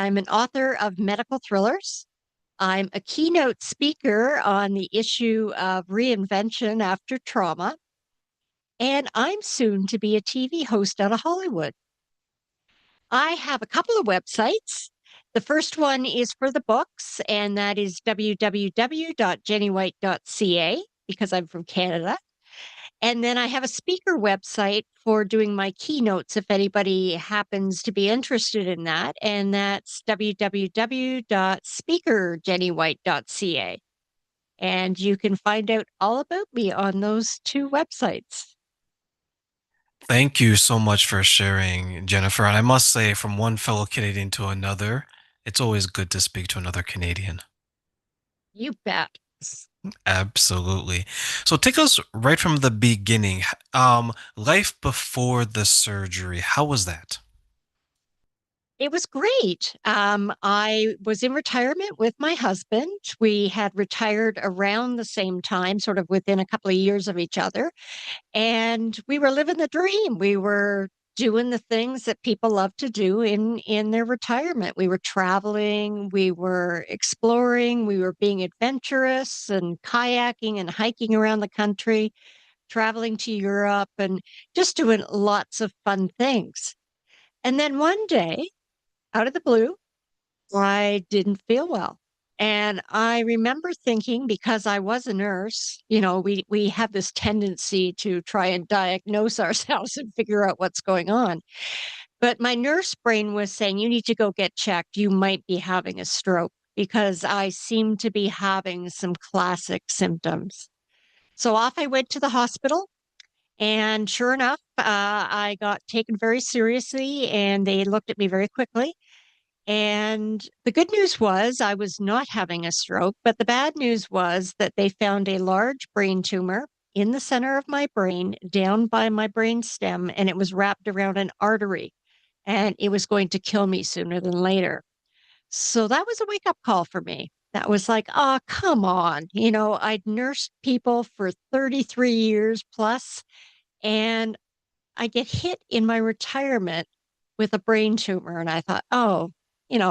I'm an author of medical thrillers. I'm a keynote speaker on the issue of reinvention after trauma, and I'm soon to be a TV host out of Hollywood. I have a couple of websites. The first one is for the books, and that is www.jennywhite.ca because I'm from Canada. And then I have a speaker website for doing my keynotes if anybody happens to be interested in that. And that's www.speakerjennywhite.ca. And you can find out all about me on those two websites. Thank you so much for sharing, Jennifer. And I must say, from one fellow Canadian to another, it's always good to speak to another Canadian. You bet. Absolutely. So take us right from the beginning. Life before the surgery, how was that? It was great. I was in retirement with my husband. We had retired around the same time, sort of within a couple of years of each other. And we were living the dream. We were doing the things that people love to do in their retirement. We were traveling, we were exploring, we were being adventurous and kayaking and hiking around the country, traveling to Europe and just doing lots of fun things. And then one day, out of the blue, I didn't feel well. And I remember thinking, because I was a nurse, we have this tendency to try and diagnose ourselves and figure out what's going on. But my nurse brain was saying, you need to go get checked. You might be having a stroke because I seem to be having some classic symptoms. So off I went to the hospital. And sure enough, I got taken very seriously and they looked at me very quickly. And the good news was I was not having a stroke, but the bad news was that they found a large brain tumor in the center of my brain, down by my brain stem, and it was wrapped around an artery, and it was going to kill me sooner than later. So that was a wake up call for me. That was like, oh, come on. I'd nursed people for 33 years plus, and I get hit in my retirement with a brain tumor. And I thought, oh,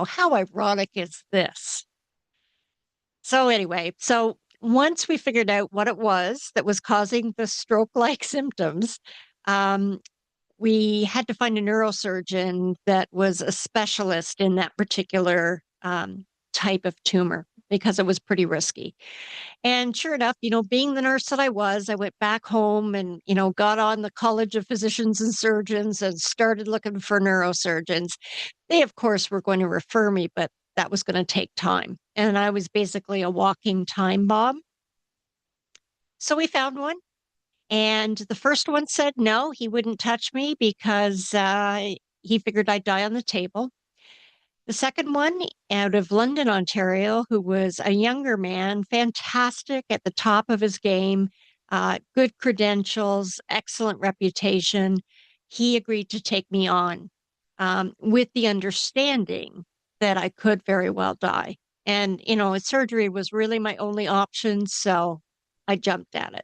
how ironic is this? So, anyway, so once we figured out what it was that was causing the stroke like symptoms, um, we had to find a neurosurgeon that was a specialist in that particular type of tumor because it was pretty risky. And sure enough, being the nurse that I was, I went back home and, got on the College of Physicians and Surgeons and started looking for neurosurgeons. They, of course, were going to refer me, but that was going to take time. And I was basically a walking time bomb. So we found one. And the first one said no, he wouldn't touch me because he figured I'd die on the table. The second one out of London, Ontario, who was a younger man, fantastic at the top of his game, good credentials, excellent reputation. He agreed to take me on with the understanding that I could very well die. And, surgery was really my only option. So I jumped at it.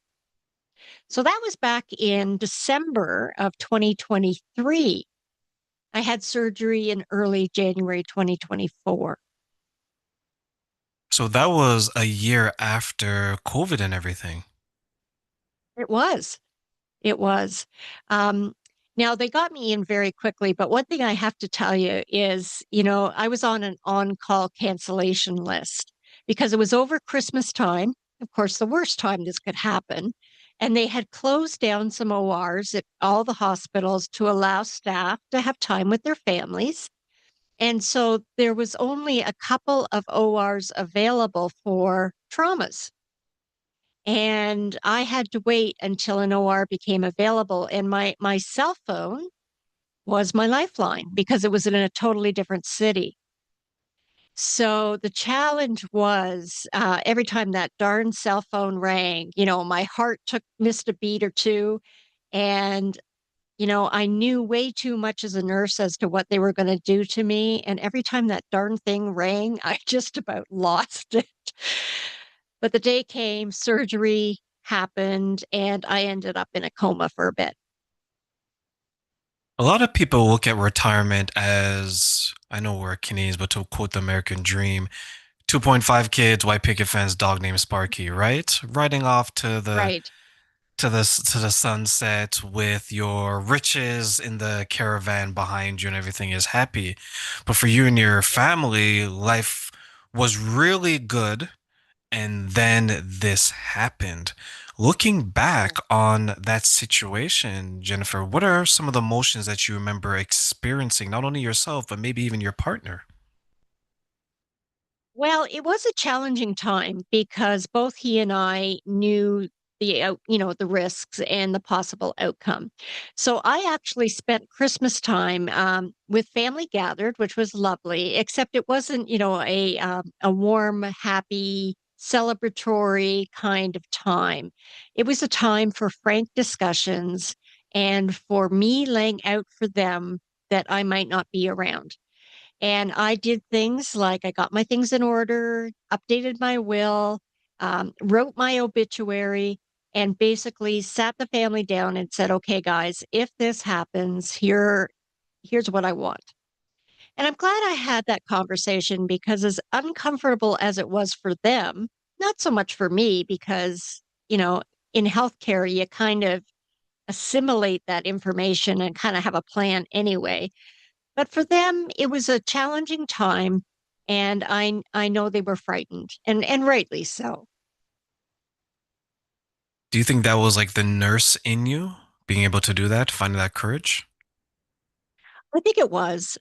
So that was back in December of 2023. I had surgery in early January 2024. So that was a year after COVID and everything. It was. It was. Um, Now they got me in very quickly, but one thing I have to tell you is, I was on an on-call cancellation list because it was over Christmas time, of course, the worst time this could happen. And they had closed down some ORs at all the hospitals to allow staff to have time with their families. And so there was only a couple of ORs available for traumas. And I had to wait until an OR became available. And my cell phone was my lifeline because it was in a totally different city. So the challenge was every time that darn cell phone rang, my heart missed a beat or two. And I knew way too much as a nurse as to what they were going to do to me. And every time that darn thing rang, I just about lost it. But the day came, surgery happened, and I ended up in a coma for a bit. A lot of people look at retirement as, I know we're Canadians, but to quote the American dream, 2.5 kids, white picket fence, dog named Sparky, right? Riding off Right. to the sunset with your riches in the caravan behind you and everything is happy. But for you and your family, life was really good. And then this happened. Looking back on that situation, Jennifer, what are some of the emotions that you remember experiencing, not only yourself, but maybe even your partner? Well, it was a challenging time because both he and I knew the risks and the possible outcome. So I actually spent Christmas time with family gathered, which was lovely, except it wasn't, a warm, happy, celebratory kind of time. It was a time for frank discussions and for me laying out for them that I might not be around. And I did things like I got my things in order, updated my will, wrote my obituary, and basically sat the family down and said, okay, guys, if this happens, here's what I want. And I'm glad I had that conversation because as uncomfortable as it was for them, not so much for me, because, you know, in healthcare, you kind of assimilate that information and kind of have a plan anyway. But for them, it was a challenging time, and I know they were frightened, and rightly so. Do you think that was like the nurse in you being able to do that, finding that courage? I think it was.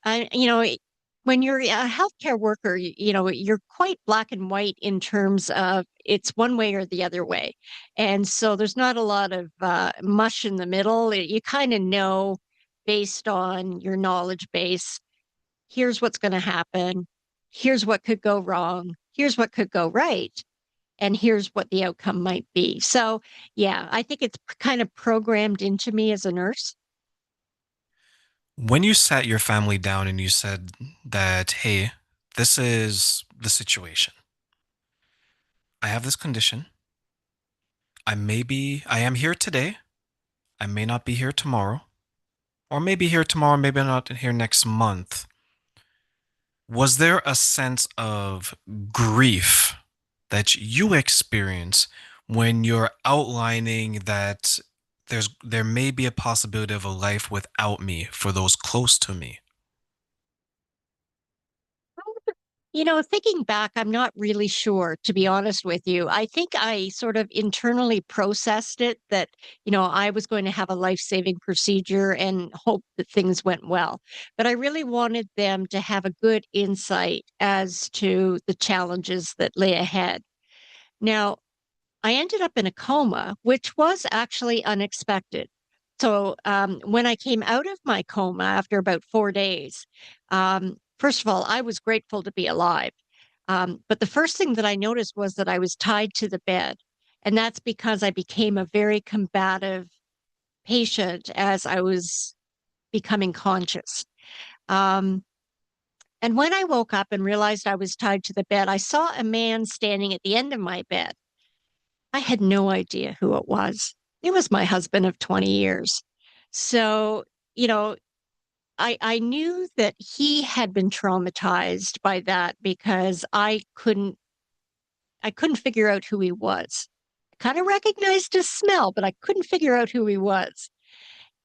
When you're a healthcare worker, you're quite black and white in terms of it's one way or the other way, and so there's not a lot of mush in the middle. You kind of know based on your knowledge base. Here's what's going to happen. Here's what could go wrong. Here's what could go right. And here's what the outcome might be. So, yeah, I think it's kind of programmed into me as a nurse. When you sat your family down and you said that, hey, this is the situation. I have this condition. I am here today. I may not be here tomorrow, or maybe here tomorrow, maybe not here next month. Was there a sense of grief that you experience when you're outlining that there may be a possibility of a life without me for those close to me? Thinking back, I'm not really sure, to be honest with you. I think I sort of internally processed it that, I was going to have a life-saving procedure and hope that things went well. But I really wanted them to have a good insight as to the challenges that lay ahead. Now, I ended up in a coma, which was actually unexpected. So when I came out of my coma after about 4 days, first of all, I was grateful to be alive. But the first thing that I noticed was that I was tied to the bed. And that's because I became a very combative patient as I was becoming conscious. Um, and when I woke up and realized I was tied to the bed, I saw a man standing at the end of my bed. I had no idea who it was. It was my husband of 20 years. So, you know, I knew that he had been traumatized by that because I couldn't figure out who he was. I kind of recognized his smell, but I couldn't figure out who he was.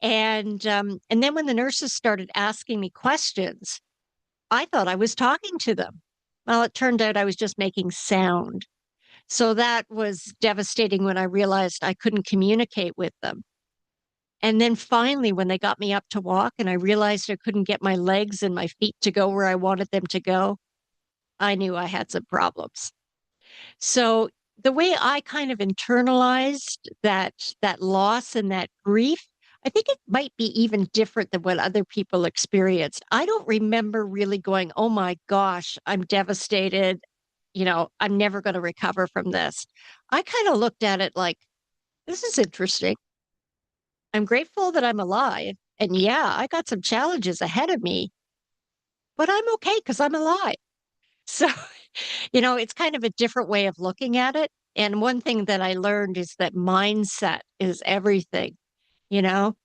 And then when the nurses started asking me questions, I thought I was talking to them. Well, it turned out I was just making sound. So that was devastating when I realized I couldn't communicate with them. And then finally, when they got me up to walk and I realized I couldn't get my legs and my feet to go where I wanted them to go, I knew I had some problems. So the way I kind of internalized that loss and that grief, I think it might be even different than what other people experienced. I don't remember really going, "Oh my gosh, I'm devastated. I'm never going to recover from this." I kind of looked at it like, "This is interesting. I'm grateful that I'm alive. And yeah, I got some challenges ahead of me, but I'm okay because I'm alive." So, it's kind of a different way of looking at it. And one thing that I learned is that mindset is everything, you know?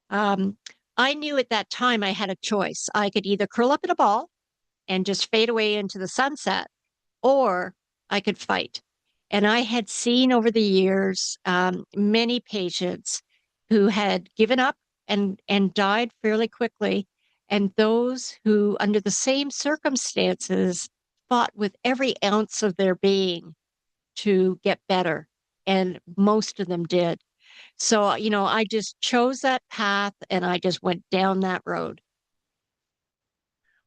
Um, I knew at that time I had a choice. I could either curl up in a ball and just fade away into the sunset, or I could fight. And I had seen over the years many patients who had given up and died fairly quickly, and those who, under the same circumstances, fought with every ounce of their being to get better. And most of them did. So, I just chose that path and I just went down that road.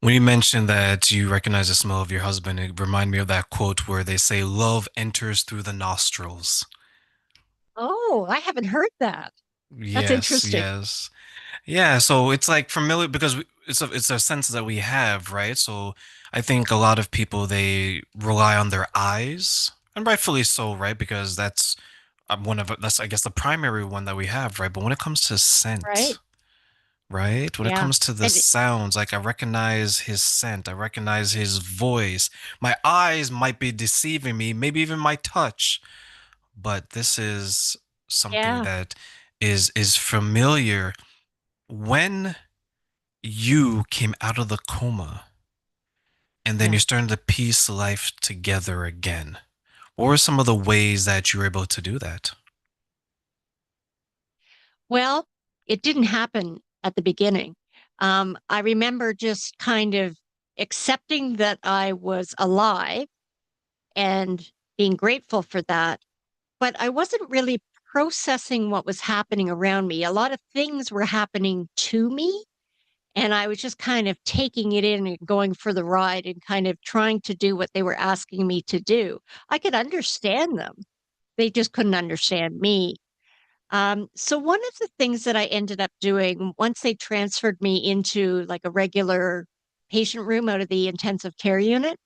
When you mentioned that you recognize the smell of your husband, it reminded me of that quote where they say, "Love enters through the nostrils." Oh, I haven't heard that. That's Yes, interesting, yes. Yeah, so it's like familiar because it's a sense that we have, right? So I think a lot of people they rely on their eyes, and rightfully so, right? Because that's that's I guess the primary one that we have, right? But when it comes to right? scent, right? When it Yeah. comes to the And sounds, like I recognize his scent, I recognize his voice. My eyes might be deceiving me, maybe even my touch, but this is something yeah, that is familiar. When you came out of the coma and then yeah. you're starting to piece life together again, what were some of the ways that you were able to do that? Well, it didn't happen at the beginning. I remember just kind of accepting that I was alive and being grateful for that, but I wasn't really processing what was happening around me. A lot of things were happening to me, and I was just kind of taking it in and going for the ride and kind of trying to do what they were asking me to do. I could understand them, they just couldn't understand me. So one of the things that I ended up doing once they transferred me into like a regular patient room out of the intensive care unit,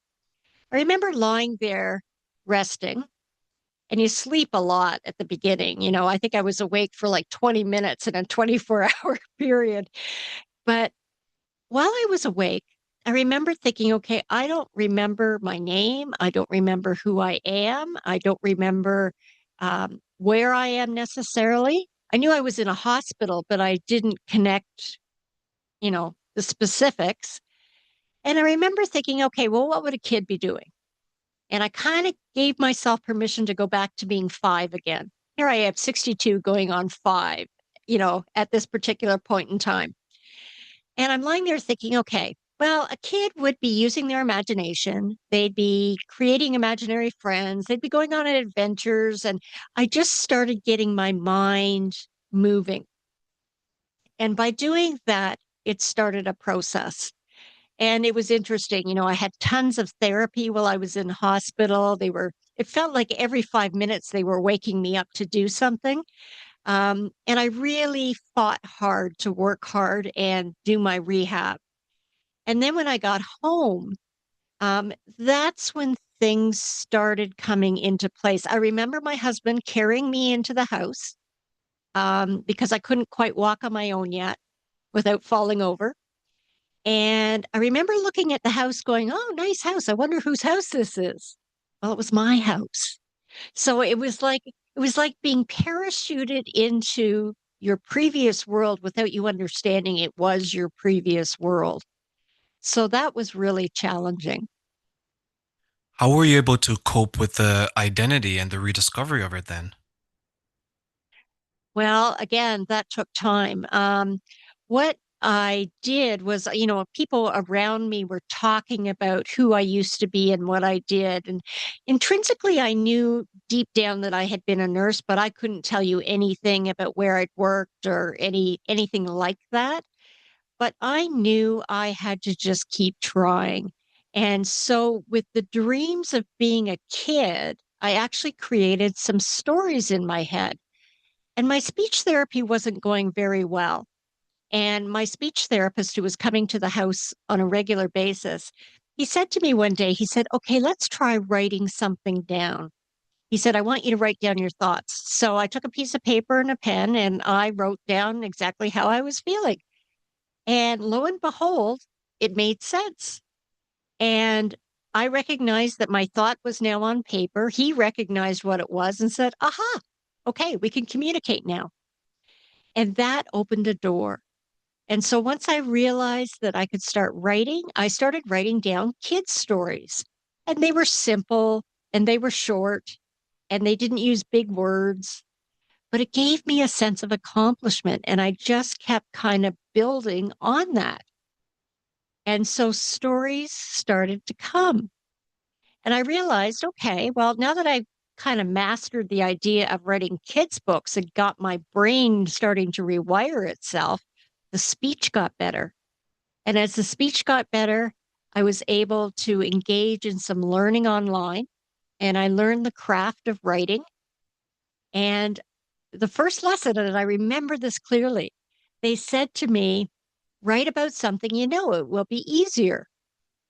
I remember lying there resting, and you sleep a lot at the beginning. I think I was awake for like 20 minutes in a 24-hour period. But while I was awake, I remember thinking, okay, I don't remember my name. I don't remember who I am. I don't remember where I am necessarily. I knew I was in a hospital, but I didn't connect, the specifics. And I remember thinking, okay, well, what would a kid be doing? And I kind of gave myself permission to go back to being five again. Here I am, 62 going on five, at this particular point in time. And I'm lying there thinking, okay, well, a kid would be using their imagination. They'd be creating imaginary friends. They'd be going on adventures. And I just started getting my mind moving. And by doing that, it started a process. And it was interesting. I had tons of therapy while I was in hospital. It felt like every 5 minutes they were waking me up to do something. And I really fought hard to work hard and do my rehab. And then when I got home, that's when things started coming into place. I remember my husband carrying me into the house because I couldn't quite walk on my own yet without falling over. And I remember looking at the house going, oh, nice house. I wonder whose house this is. Well, it was my house. So it was like being parachuted into your previous world without you understanding it was your previous world. So that was really challenging. How were you able to cope with the identity and the rediscovery of it then? Well, again, that took time. What I did was, people around me were talking about who I used to be and what I did. And intrinsically, I knew deep down that I had been a nurse, but I couldn't tell you anything about where I'd worked or anything like that. But I knew I had to just keep trying. And so, with the dreams of being a kid, I actually created some stories in my head, and my speech therapy wasn't going very well. And my speech therapist, who was coming to the house on a regular basis, he said to me one day, he said, okay, let's try writing something down. He said, I want you to write down your thoughts. So I took a piece of paper and a pen and I wrote down exactly how I was feeling. And lo and behold, it made sense. And I recognized that my thought was now on paper. He recognized what it was and said, aha, okay, we can communicate now. And that opened a door. And so once I realized that I could start writing, I started writing down kids' stories. And they were simple and they were short and they didn't use big words, but it gave me a sense of accomplishment. And I just kept kind of building on that. And so stories started to come. And I realized, okay, well, now that I've kind of mastered the idea of writing kids' books and got my brain starting to rewire itself, the speech got better. And as the speech got better, I was able to engage in some learning online and I learned the craft of writing. And the first lesson, and I remember this clearly, they said to me, write about something you know, it will be easier.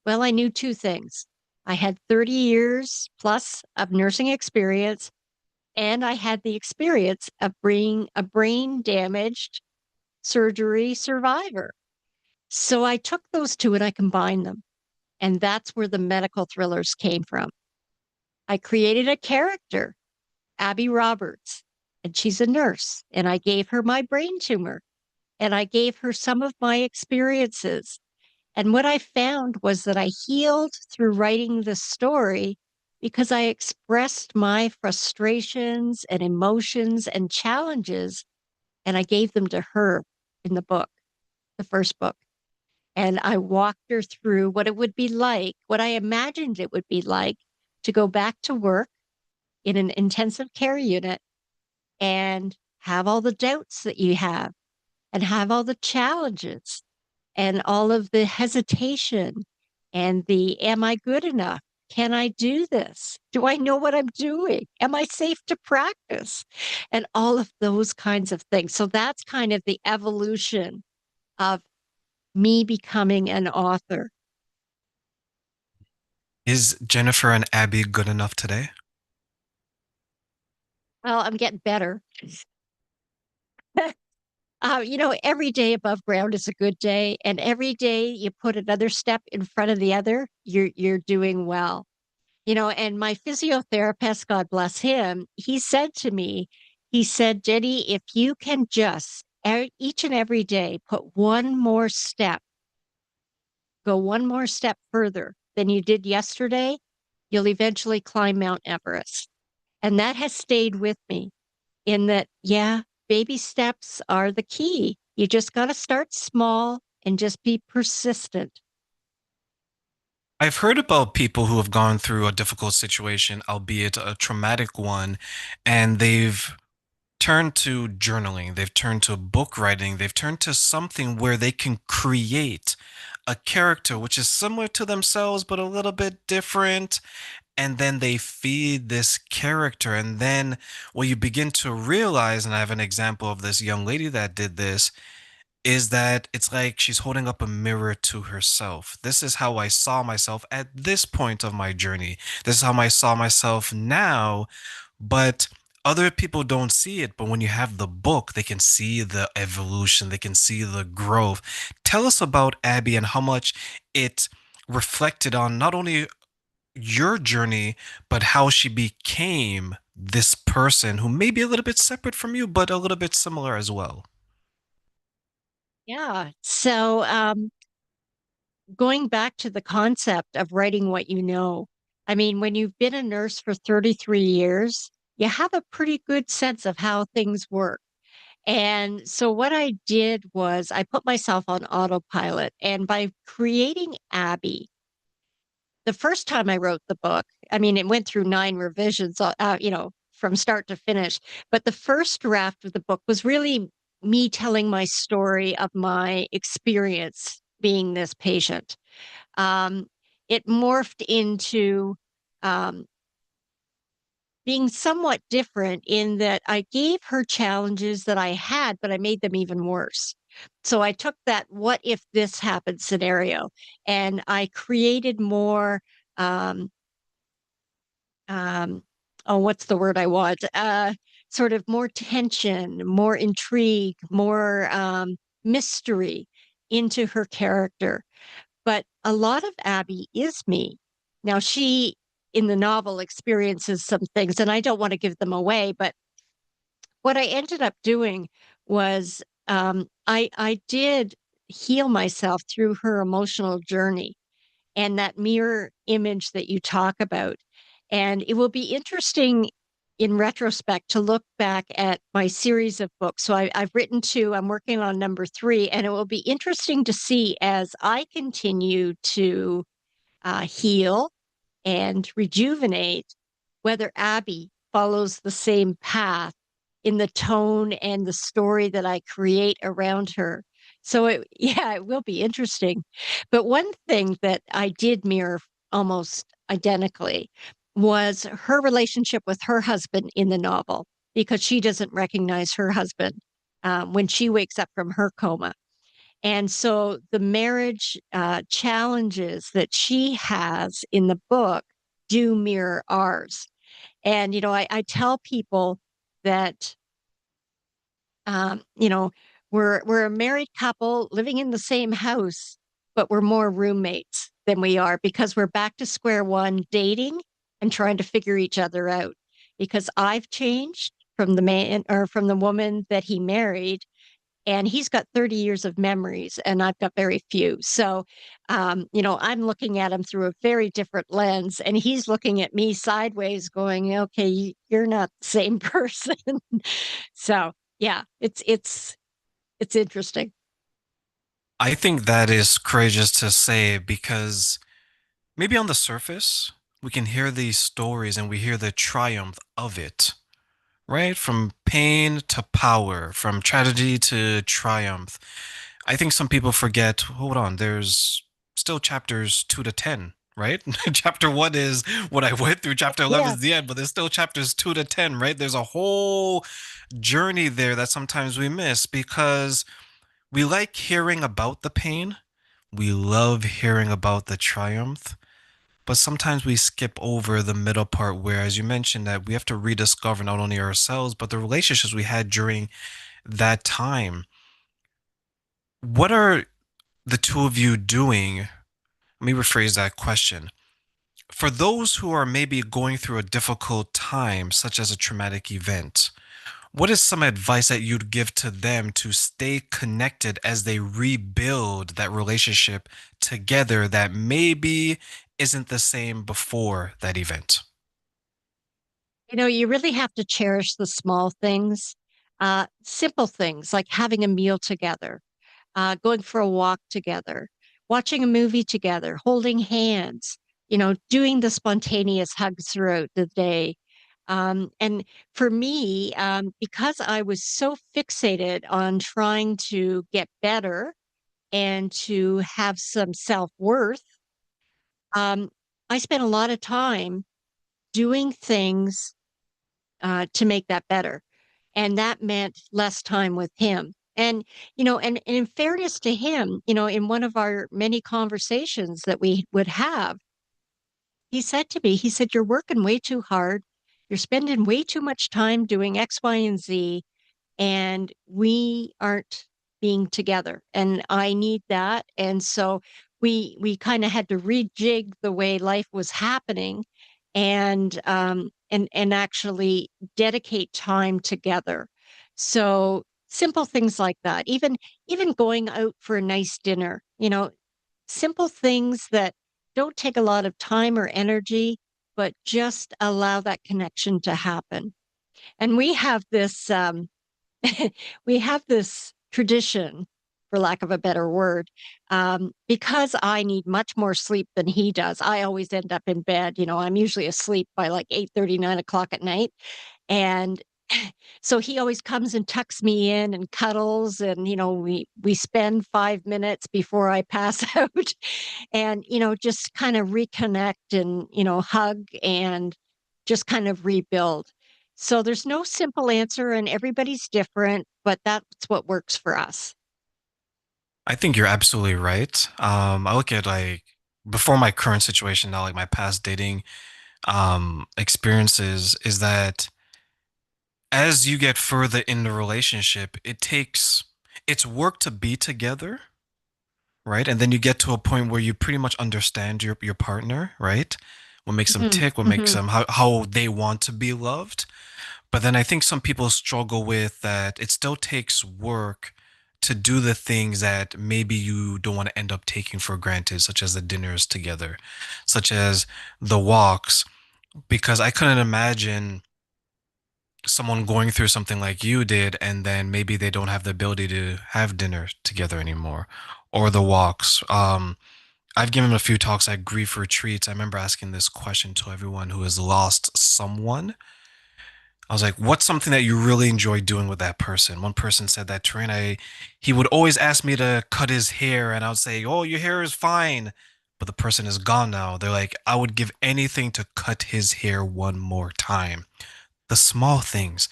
Well, I knew two things. I had 30 years plus of nursing experience, and I had the experience of being a brain damaged surgery survivor. So I took those two and I combined them. And that's where the medical thrillers came from. I created a character, Abby Roberts, and she's a nurse. And I gave her my brain tumor and I gave her some of my experiences. And what I found was that I healed through writing the story because I expressed my frustrations and emotions and challenges, and I gave them to her in the book, the first book. And I walked her through what it would be like, what I imagined it would be like to go back to work in an intensive care unit and have all the doubts that you have and have all the challenges and all of the hesitation and the am I good enough? Can I do this? Do I know what I'm doing? Am I safe to practice? And all of those kinds of things. So that's kind of the evolution of me becoming an author. Is Jennifer and Abby good enough today? Well, I'm getting better. Every day above ground is a good day, and every day you put another step in front of the other, you're doing well. And my physiotherapist, God bless him, he said to me, he said, Jenny, if you can just each and every day put one more step, go one more step further than you did yesterday, you'll eventually climb Mount Everest. And that has stayed with me in that, yeah, baby steps are the key. You just got to start small and just be persistent. I've heard about people who have gone through a difficult situation, albeit a traumatic one, and they've turned to journaling, they've turned to book writing, they've turned to something where they can create a character which is similar to themselves but a little bit different. And then they feed this character. And then what you begin to realize, and I have an example of this young lady that did this, is that it's like she's holding up a mirror to herself. This is how I saw myself at this point of my journey. This is how I saw myself now. But other people don't see it. But when you have the book, they can see the evolution, they can see the growth. Tell us about Abby and how much it reflected on not only your journey, but how she became this person who may be a little bit separate from you, but a little bit similar as well. Yeah. So, going back to the concept of writing what you know, I mean, when you've been a nurse for 33 years, you have a pretty good sense of how things work. And so what I did was I put myself on autopilot. And by creating Abby, the first time I wrote the book, I mean, it went through 9 revisions, from start to finish. But the first draft of the book was really me telling my story of my experience being this patient. Um, it morphed into um, being somewhat different in that I gave her challenges that I had, but I made them even worse. So I took that what if this happened scenario and I created more um, um, oh, what's the word I want? Sort of more tension, more intrigue, more mystery into her character. But a lot of Abby is me. Now, she in the novel experiences some things, and I don't want to give them away, but what I ended up doing was I did heal myself through her emotional journey and that mirror image that you talk about. And it will be interesting in retrospect to look back at my series of books. So I've written two, I'm working on number three, and it will be interesting to see as I continue to heal and rejuvenate, whether Abby follows the same path in the tone and the story that I create around her. So yeah, it will be interesting. But one thing that I did mirror almost identically was her relationship with her husband in the novel, because she doesn't recognize her husband when she wakes up from her coma. And so the marriage challenges that she has in the book do mirror ours. And, I tell people that, you know, we're a married couple living in the same house, but we're more roommates than we are because we're back to square one dating and trying to figure each other out. Because I've changed from the man or from the woman that he married, and he's got 30 years of memories and I've got very few. So I'm looking at him through a very different lens, and he's looking at me sideways going, okay, you're not the same person. So yeah, it's interesting. I think that is courageous to say because maybe on the surface, we can hear these stories and we hear the triumph of it, right? From pain to power, from tragedy to triumph. I think some people forget, hold on, there's still chapters 2 to 10, right? Chapter one is what I went through, chapter 11 Yeah. is the end, but there's still chapters 2 to 10, right? There's a whole journey there that sometimes we miss because we like hearing about the pain. We love hearing about the triumph, but sometimes we skip over the middle part where, as you mentioned, that we have to rediscover not only ourselves, but the relationships we had during that time. What are the two of you doing? Let me rephrase that question. For those who are maybe going through a difficult time, such as a traumatic event, what is some advice that you'd give to them to stay connected as they rebuild that relationship together that maybe isn't the same before that event? You really have to cherish the small things, simple things like having a meal together, going for a walk together, watching a movie together, holding hands, doing the spontaneous hugs throughout the day. And for me, because I was so fixated on trying to get better and to have some self worth, I spent a lot of time doing things to make that better. And that meant less time with him. And in fairness to him, in one of our many conversations that we would have, he said to me, he said, "You're working way too hard. You're spending way too much time doing X, Y, and Z, and we aren't being together, and I need that." And so we kind of had to rejig the way life was happening, and actually dedicate time together. So simple things like that, even going out for a nice dinner, simple things that don't take a lot of time or energy, but just allow that connection to happen. And we have this tradition, for lack of a better word, because I need much more sleep than he does. I always end up in bed. I'm usually asleep by like 8:30, 9 o'clock at night. And so he always comes and tucks me in and cuddles, and we spend 5 minutes before I pass out, and just kind of reconnect and hug and just kind of rebuild. So there's no simple answer, and everybody's different, but that's what works for us. I think you're absolutely right. I look at like before my current situation now, like my past dating experiences, is that as you get further in the relationship, it's work to be together, right? And then you get to a point where you pretty much understand your partner, right? What makes them Hmm. tick, what makes Hmm. them how they want to be loved. But then I think some people struggle with that it still takes work to do the things that maybe you don't want to end up taking for granted, such as the dinners together, such as the walks, because I couldn't imagine someone going through something like you did and then maybe they don't have the ability to have dinner together anymore or the walks. I've given a few talks at grief retreats. I remember asking this question to everyone who has lost someone. I was like, what's something that you really enjoy doing with that person? One person said that Trent, he would always ask me to cut his hair, and I would say, oh, your hair is fine. But the person is gone now. They're like, I would give anything to cut his hair one more time. The small things,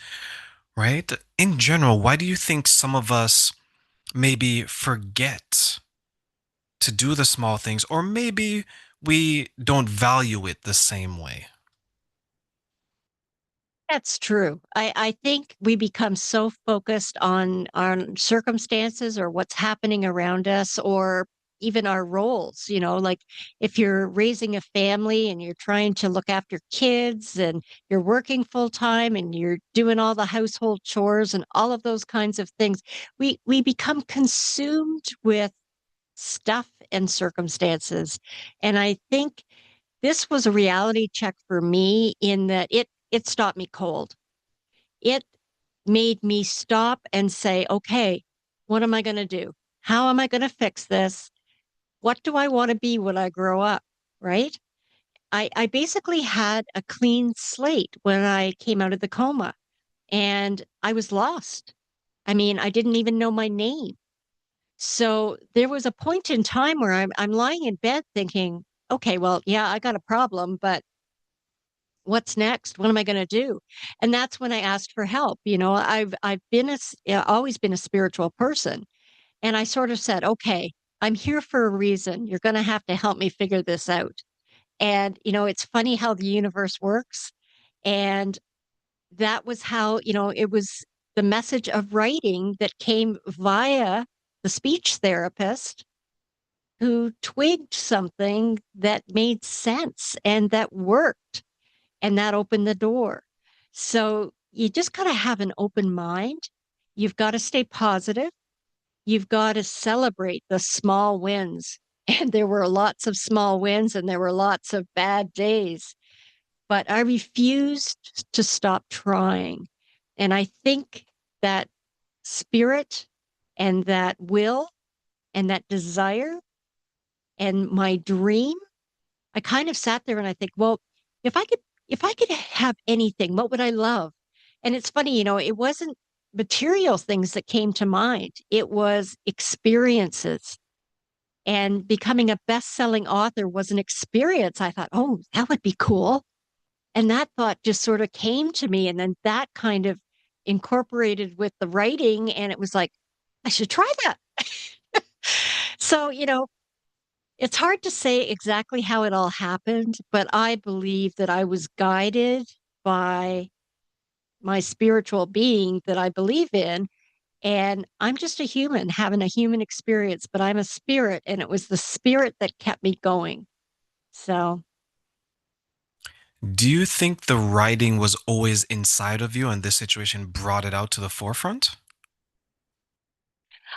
right? In general, why do you think some of us maybe forget to do the small things, or maybe we don't value it the same way? That's true. I think we become so focused on circumstances or what's happening around us or even our roles, like if you're raising a family and you're trying to look after kids and you're working full time and you're doing all the household chores and all of those kinds of things, we become consumed with stuff and circumstances. And I think this was a reality check for me in that it stopped me cold. It made me stop and say, okay, what am I going to do? How am I going to fix this? What do I want to be when I grow up? Right. I basically had a clean slate when I came out of the coma and I was lost. I mean, I didn't even know my name. So there was a point in time where I'm lying in bed thinking, okay, well, yeah, I got a problem, but what's next? What am I going to do? And that's when I asked for help. I've been always been a spiritual person, and I sort of said, okay, I'm here for a reason. You're going to have to help me figure this out. And it's funny how the universe works, and that was how it was the message of writing that came via the speech therapist who twigged something that made sense and that worked and that opened the door. So you just got to have an open mind. You've got to stay positive. You've got to celebrate the small wins. And there were lots of small wins and there were lots of bad days, but I refused to stop trying. And I think that spirit and that will and that desire and my dream, I kind of sat there and I think, well, if I could if I could have anything, what would I love? And it's funny, it wasn't material things that came to mind. It was experiences. And becoming a best-selling author was an experience. I thought, oh, that would be cool. And that thought just sort of came to me. And then that kind of incorporated with the writing. And it was like, I should try that. So, it's hard to say exactly how it all happened, but I believe that I was guided by my spiritual being that I believe in. And I'm just a human having a human experience, but I'm a spirit. And it was the spirit that kept me going. So Do you think the writing was always inside of you and this situation brought it out to the forefront?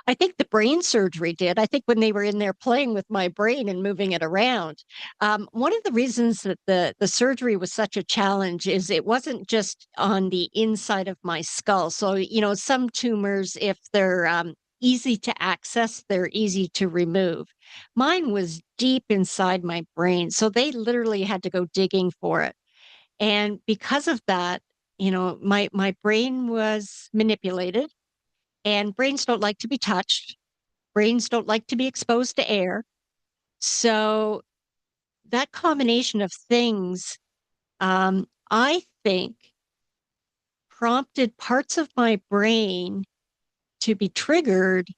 I think the brain surgery did. I think when they were in there playing with my brain and moving it around, one of the reasons that the surgery was such a challenge is it wasn't just on the inside of my skull. So some tumors, if they're easy to access, they're easy to remove. Mine was deep inside my brain, so they literally had to go digging for it. And because of that, my brain was manipulated and brains don't like to be touched. Brains don't like to be exposed to air. So that combination of things, I think, prompted parts of my brain to be triggered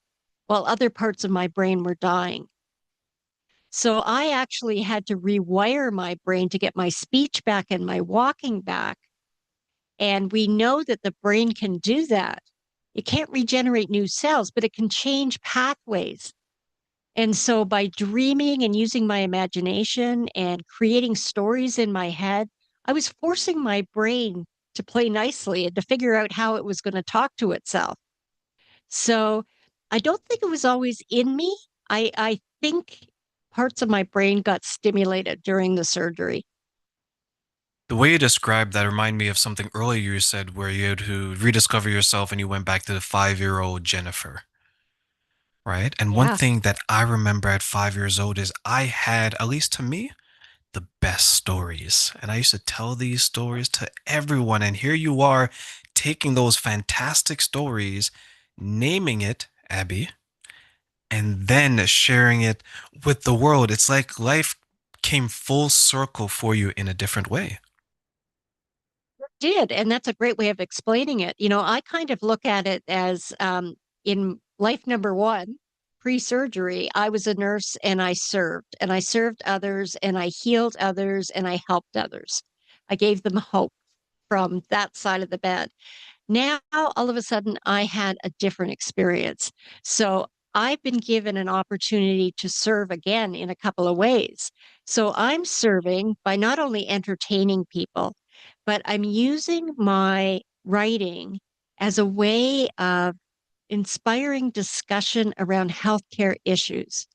while other parts of my brain were dying. So I actually had to rewire my brain to get my speech back and my walking back. And we know that the brain can do that. It can't regenerate new cells, but it can change pathways. And so by dreaming and using my imagination and creating stories in my head, I was forcing my brain to play nicely and to figure out how it was going to talk to itself. So I don't think it was always in me. I think parts of my brain got stimulated during the surgery. The way you described that remind me of something earlier you said where you had to rediscover yourself and you went back to the 5-year-old Jennifer, right? And one Yeah. thing that I remember at 5 years old is I had, at least to me, the best stories. And I used to tell these stories to everyone. And here you are taking those fantastic stories, naming it, Abby, and then sharing it with the world. It's like life came full circle for you in a different way. Did, and that's a great way of explaining it. I kind of look at it as in life number one, pre-surgery, I was a nurse and I served others and I healed others and I helped others. I gave them hope from that side of the bed. Now, all of a sudden, I had a different experience. So I've been given an opportunity to serve again in a couple of ways. So I'm serving by not only entertaining people, but I'm using my writing as a way of inspiring discussion around healthcare issues.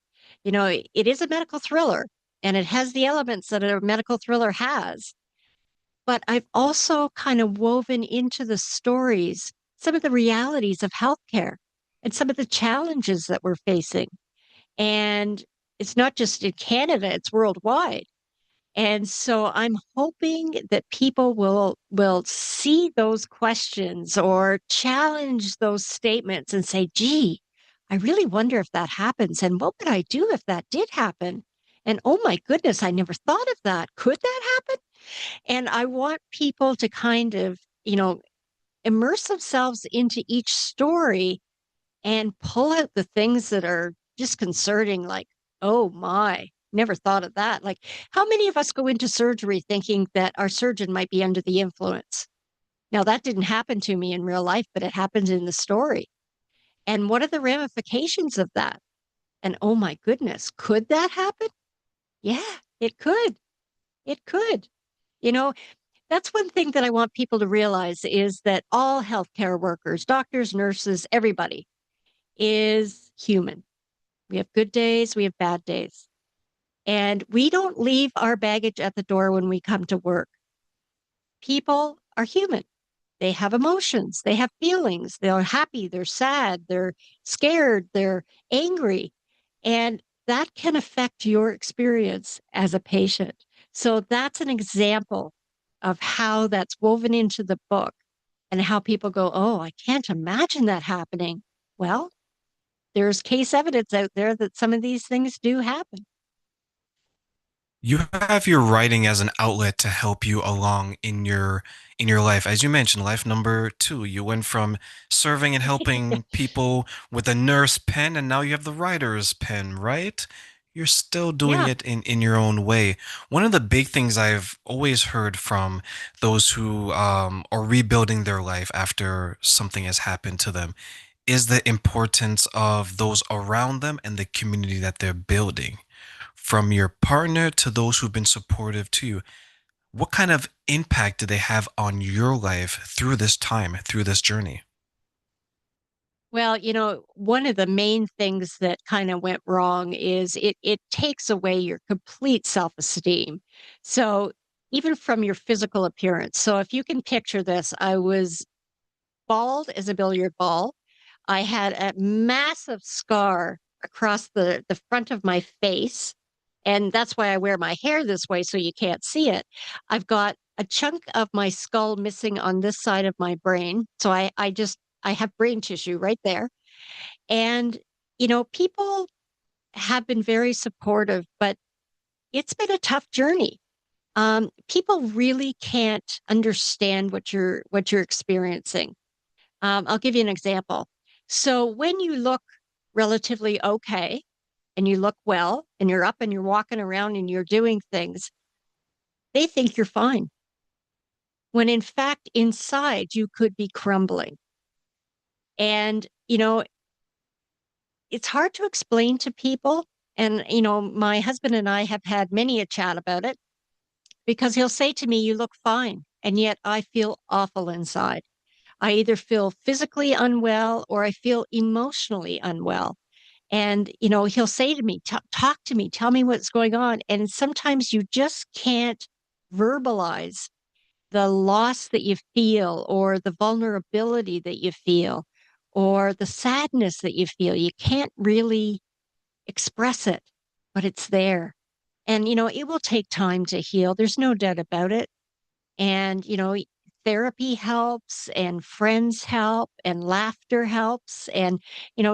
It is a medical thriller and it has the elements that a medical thriller has, but I've also kind of woven into the stories some of the realities of healthcare and some of the challenges that we're facing. And it's not just in Canada, it's worldwide. And so I'm hoping that people will see those questions or challenge those statements and say, gee, I really wonder if that happens. And what would I do if that did happen? And oh my goodness, I never thought of that. Could that happen? And I want people to kind of, immerse themselves into each story and pull out the things that are disconcerting, like, oh my, never thought of that. Like, how many of us go into surgery thinking that our surgeon might be under the influence? Now, that didn't happen to me in real life, but it happened in the story. And what are the ramifications of that? And oh my goodness, could that happen? Yeah, it could. It could. You know, That's one thing that I want people to realize is that all healthcare workers, doctors, nurses, everybody is human. We have good days, we have bad days. And we don't leave our baggage at the door when we come to work. People are human. They have emotions, they have feelings. They're happy, they're sad, they're scared, they're angry. And that can affect your experience as a patient. So that's an example of how that's woven into the book and how people go, oh, I can't imagine that happening. Well, there's case evidence out there that some of these things do happen. You have your writing as an outlet to help you along in your life. As you mentioned, life number two, you went from serving and helping people with a nurse pen, and now you have the writer's pen, right? You're still doing Yeah. it in your own way. One of the big things I've always heard from those who are rebuilding their life after something has happened to them is the importance of those around them and the community that they're building, from your partner to those who've been supportive to you. What kind of impact did they have on your life through this time, through this journey? Well, one of the main things that kind of went wrong is it takes away your complete self-esteem. So even from your physical appearance. So if you can picture this, I was bald as a billiard ball. I had a massive scar across the front of my face. And that's why I wear my hair this way so you can't see it. I've got a chunk of my skull missing on this side of my brain. So I have brain tissue right there. And, people have been very supportive, but it's been a tough journey. People really can't understand what you're experiencing. I'll give you an example. So when you look relatively okay and you look well and you're up and you're walking around and you're doing things, they think you're fine. When in fact, inside you could be crumbling. And, it's hard to explain to people. And, my husband and I have had many a chat about it because he'll say to me, you look fine. And yet I feel awful inside. I either feel physically unwell or I feel emotionally unwell. And, he'll say to me, talk to me, tell me what's going on. And sometimes you just can't verbalize the loss that you feel or the vulnerability that you feel or the sadness that you feel. You can't really express it, but it's there. And, it will take time to heal. There's no doubt about it. And, therapy helps and friends help and laughter helps. And,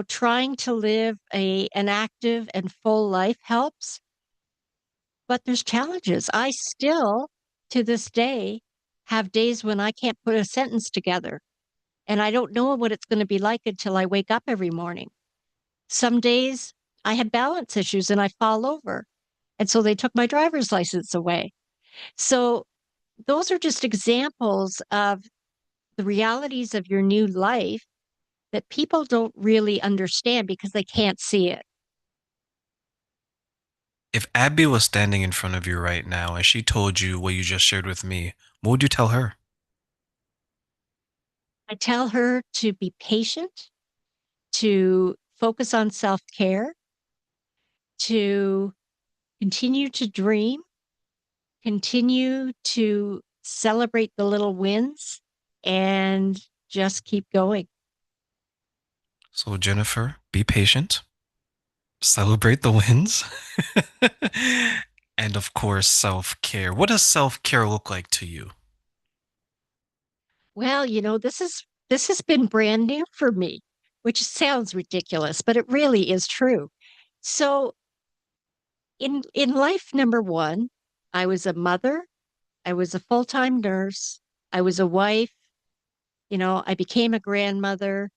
trying to live an active and full life helps. But there's challenges. I still, to this day, have days when I can't put a sentence together. And I don't know what it's going to be like until I wake up every morning. Some days I have balance issues and I fall over. And so they took my driver's license away. So those are just examples of the realities of your new life that people don't really understand because they can't see it. If Abby was standing in front of you right now and she told you what you just shared with me, what would you tell her? I tell her to be patient, to focus on self care, to continue to dream, continue to celebrate the little wins, and just keep going. So, Jennifer, be patient, celebrate the wins, and of course, self care. What does self care look like to you? Well, this has been brand new for me, which sounds ridiculous, but it really is true. So in life number one, I was a mother, I was a full-time nurse, I was a wife, I became a grandmother,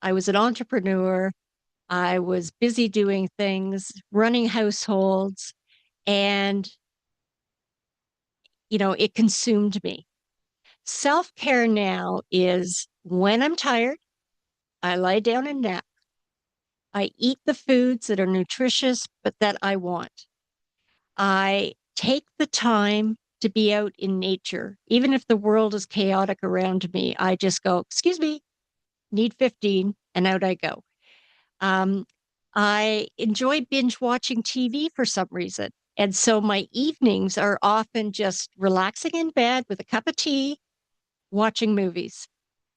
I was an entrepreneur, I was busy doing things, running households, and it consumed me. Self-care now is when I'm tired, I lie down and nap. I eat the foods that are nutritious, but that I want. I take the time to be out in nature. Even if the world is chaotic around me, I just go, excuse me, need 15, and out I go. Um, I enjoy binge watching TV for some reason. And so my evenings are often just relaxing in bed with a cup of tea, watching movies.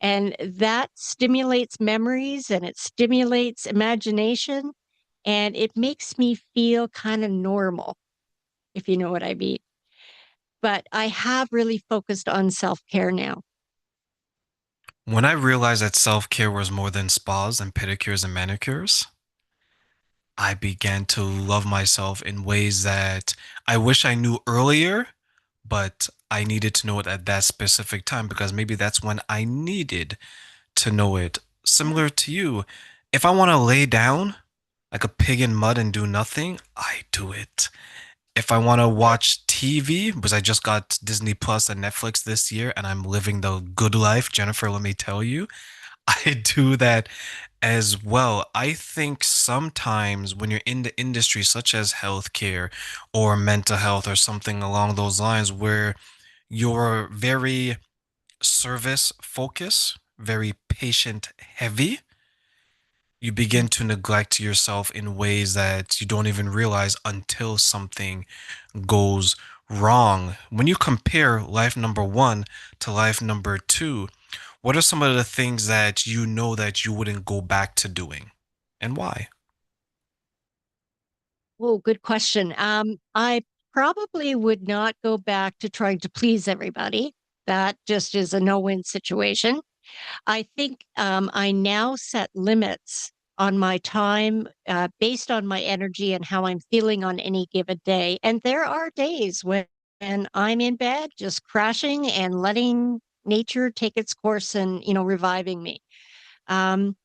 And that stimulates memories and it stimulates imagination and it makes me feel kind of normal, if you know what I mean. But I have really focused on self care now. When I realized that self care was more than spas and pedicures and manicures, I began to love myself in ways that I wish I knew earlier, but I needed to know it at that specific time because maybe that's when I needed to know it. Similar to you, if I want to lay down like a pig in mud and do nothing, I do it. If I want to watch TV, because I just got Disney Plus and Netflix this year and I'm living the good life, Jennifer, let me tell you, I do that as well. I think sometimes when you're in the industry, such as healthcare or mental health or something along those lines, where you're very service focused, very patient heavy, you begin to neglect yourself in ways that you don't even realize until something goes wrong. When you compare life number one to life number two, what are some of the things that you know that you wouldn't go back to doing and why? Oh, good question. I probably would not go back to trying to please everybody. That just is a no-win situation. I think I now set limits on my time based on my energy and how I'm feeling on any given day. And there are days when I'm in bed, just crashing and letting nature take its course and, reviving me. Um,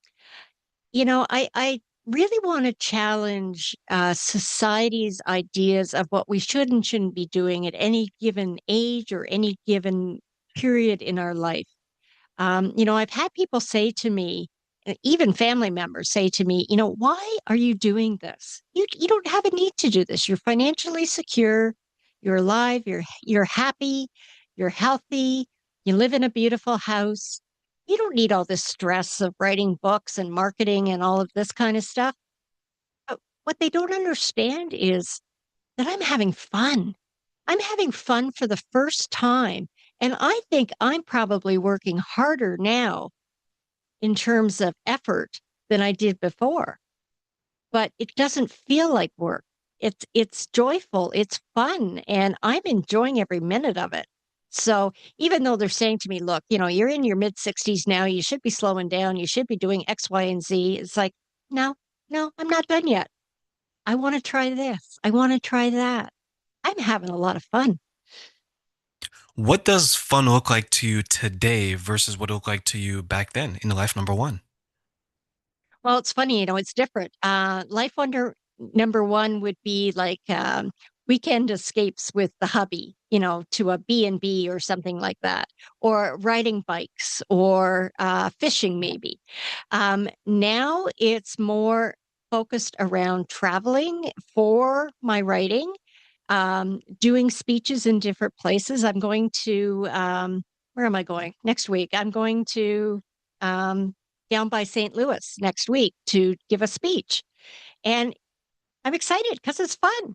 I really want to challenge society's ideas of what we should and shouldn't be doing at any given age or any given period in our life. I've had people say to me, even family members say to me, why are you doing this? You don't have a need to do this. You're financially secure, you're alive, you're happy, you're healthy, you live in a beautiful house. you don't need all this stress of writing books and marketing and all of this kind of stuff. But what they don't understand is that I'm having fun. I'm having fun for the first time. And I think I'm probably working harder now in terms of effort than I did before, but it doesn't feel like work. It's joyful, it's fun, and I'm enjoying every minute of it. So even though they're saying to me, look, you're in your mid 60s now, you should be slowing down, you should be doing X, Y, and Z. It's like, no, no, I'm not done yet. I want to try this. I want to try that. I'm having a lot of fun. What does fun look like to you today versus what it looked like to you back then in life number one? Well, it's funny, it's different. Life wonder number one would be like weekend escapes with the hubby, to a B&B or something like that, or riding bikes or fishing maybe. Now it's more focused around traveling for my writing, doing speeches in different places. I'm going to, where am I going? Next week, I'm going to down by St. Louis next week to give a speech. And I'm excited because it's fun.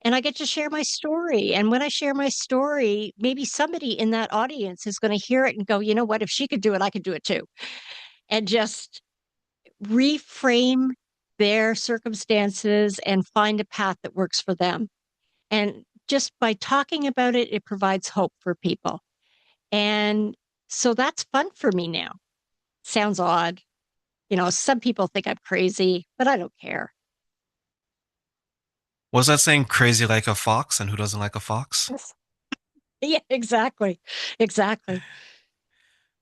And I get to share my story. And when I share my story, maybe somebody in that audience is going to hear it and go, you know what? If she could do it, I could do it too. And just reframe their circumstances and find a path that works for them. And just by talking about it, it provides hope for people. And so that's fun for me now. Sounds odd. Some people think I'm crazy, but I don't care. Was that saying crazy like a fox? And who doesn't like a fox? Yeah, exactly. Exactly.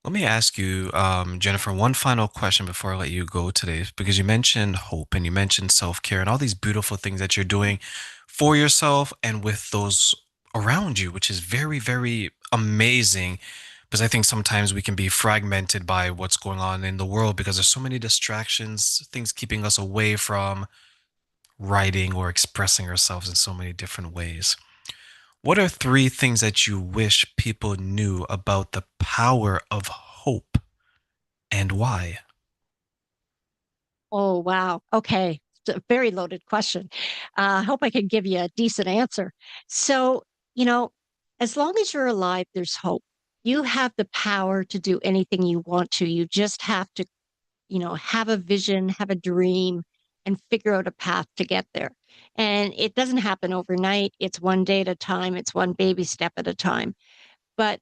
Let me ask you, Jennifer, one final question before I let you go today, because you mentioned hope and you mentioned self care and all these beautiful things that you're doing for yourself and with those around you, which is very, very amazing. Because I think sometimes we can be fragmented by what's going on in the world because there's so many distractions, things keeping us away from writing or expressing ourselves in so many different ways. What are three things that you wish people knew about the power of hope and why? Oh, wow. Okay. It's a very loaded question. I hope I can give you a decent answer. So, you know, as long as you're alive, there's hope. You have the power to do anything you want to. You just have to, have a vision, have a dream, and figure out a path to get there. And it doesn't happen overnight. It's one day at a time, it's one baby step at a time. But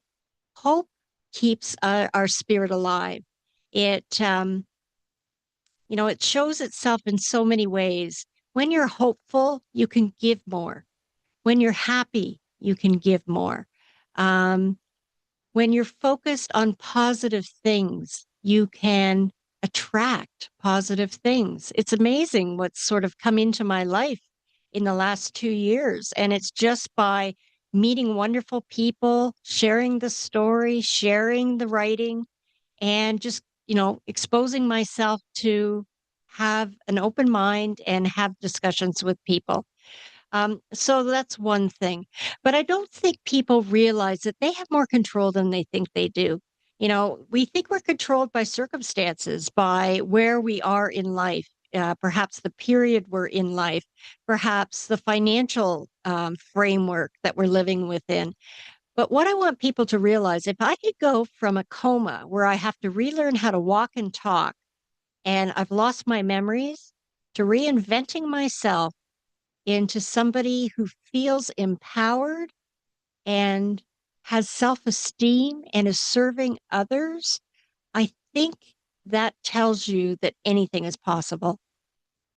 hope keeps our spirit alive. It, it shows itself in so many ways. When you're hopeful, you can give more. When you're happy, you can give more. Um, when you're focused on positive things, you can attract positive things. It's amazing what's sort of come into my life in the last 2 years. And it's just by meeting wonderful people, sharing the story, sharing the writing, and just, exposing myself to have an open mind and have discussions with people. So that's one thing. But I don't think people realize that they have more control than they think they do. We think we're controlled by circumstances, by where we are in life, perhaps the period we're in life, perhaps the financial framework that we're living within. But what I want people to realize, if I could go from a coma where I have to relearn how to walk and talk, and I've lost my memories, to reinventing myself into somebody who feels empowered and has self esteem and is serving others, I think that tells you that anything is possible.